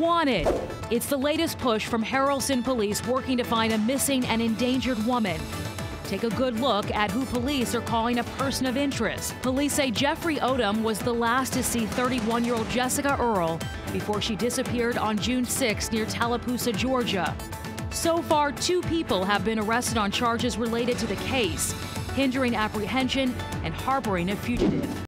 Wanted. It's the latest push from Haralson police working to find a missing and endangered woman. Take a good look at who police are calling a person of interest. Police say Jeffrey Odom was the last to see 31-year-old Jessica Earl before she disappeared on June 6 near Tallapoosa, Georgia. So far, 2 people have been arrested on charges related to the case, hindering apprehension and harboring a fugitive.